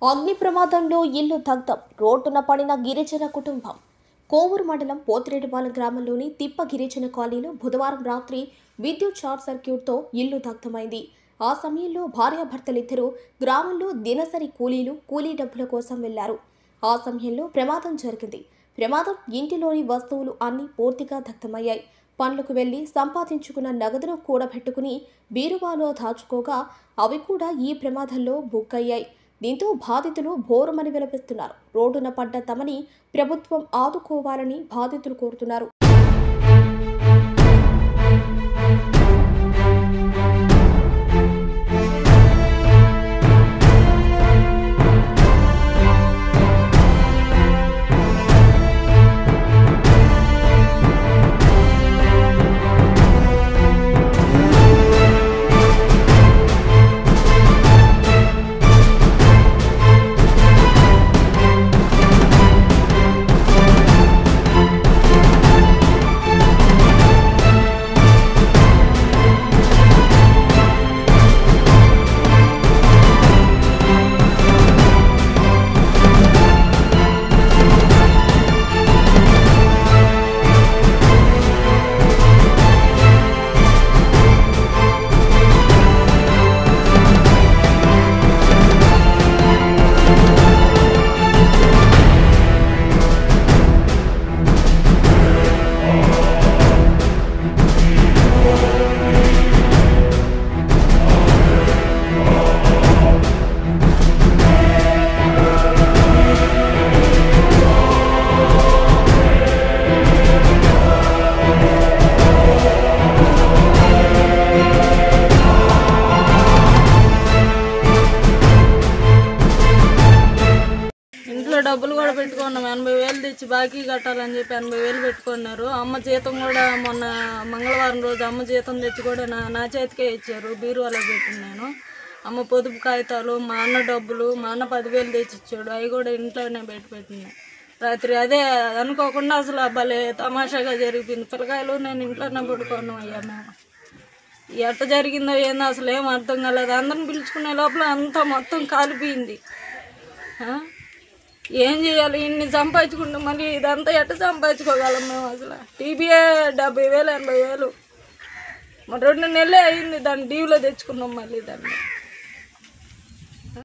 అగ్ని ప్రమాదంలో ఇల్లు దగ్ధం. రోడ్డున పడిన గిరిజన కుటుంబం. కోవూరు మండలం పోతిరెడ్డిపాలెం గ్రామంలోని తిప్ప గిరిజన కాలనీలో బుధవారం రాత్రి విద్యుత్ షార్ట్ సర్క్యూట్తో ఇల్లు దగ్ధమైంది. ఆ సమయంలో భార్యాభర్తలిద్దరూ గ్రామంలో దినసరి కూలీ డబ్బుల కోసం వెళ్లారు. ఆ సమయంలో ప్రమాదం జరిగింది. ప్రమాదం ఇంటిలోని వస్తువులు అన్నీ పూర్తిగా దగ్ధమయ్యాయి. పనులకు వెళ్లి సంపాదించుకున్న నగదును కూడబెట్టుకుని బీరువాలో దాచుకోగా అవి కూడా ఈ ప్రమాదంలో బుక్కయ్యాయి. దీంతో బాధితులు బోరుమని విలపిస్తున్నారు. రోడ్డున పడ్డ తమని ప్రభుత్వం ఆదుకోవాలని బాధితులు కోరుతున్నారు. డబ్బులు కూడా పెట్టుకున్నాం. 80,000 తెచ్చి బాకీ కట్టాలని చెప్పి 80,000 పెట్టుకున్నారు. అమ్మ జీతం కూడా మొన్న మంగళవారం రోజు అమ్మ జీతం తెచ్చి కూడా నా చేతికే ఇచ్చారు. బీరువాలో పెట్టినాను. అమ్మ పొదుపు కాగితాలు, మా అన్న డబ్బులు, మా అన్న 10,000 తెచ్చి ఇచ్చాడు. అవి కూడా ఇంట్లోనే పెట్టినాను. రాత్రి అదే అనుకోకుండా అసలు భలే తమాషాగా జరిగిపోయింది. పిల్లకాయలు నేను ఇంట్లోనే పడుకున్నాం. అయ్యా మేము ఎట్ట జరిగిందో ఏందో అసలు ఏం అర్థం కాలేదు. అందరిని పిలుచుకునే లోపల అంతా మొత్తం కాలిపోయింది. ఏం చేయాలి? ఇన్ని సంపాదించుకుంటాం, మళ్ళీ ఇదంతా ఎట్ట సంపాదించుకోగలం మేము? అసలు టీబీఏ 70,000 80,000 మరి 2 నెలలే అయింది. దాన్ని డీవీలో తెచ్చుకున్నాం. మళ్ళీ దాన్ని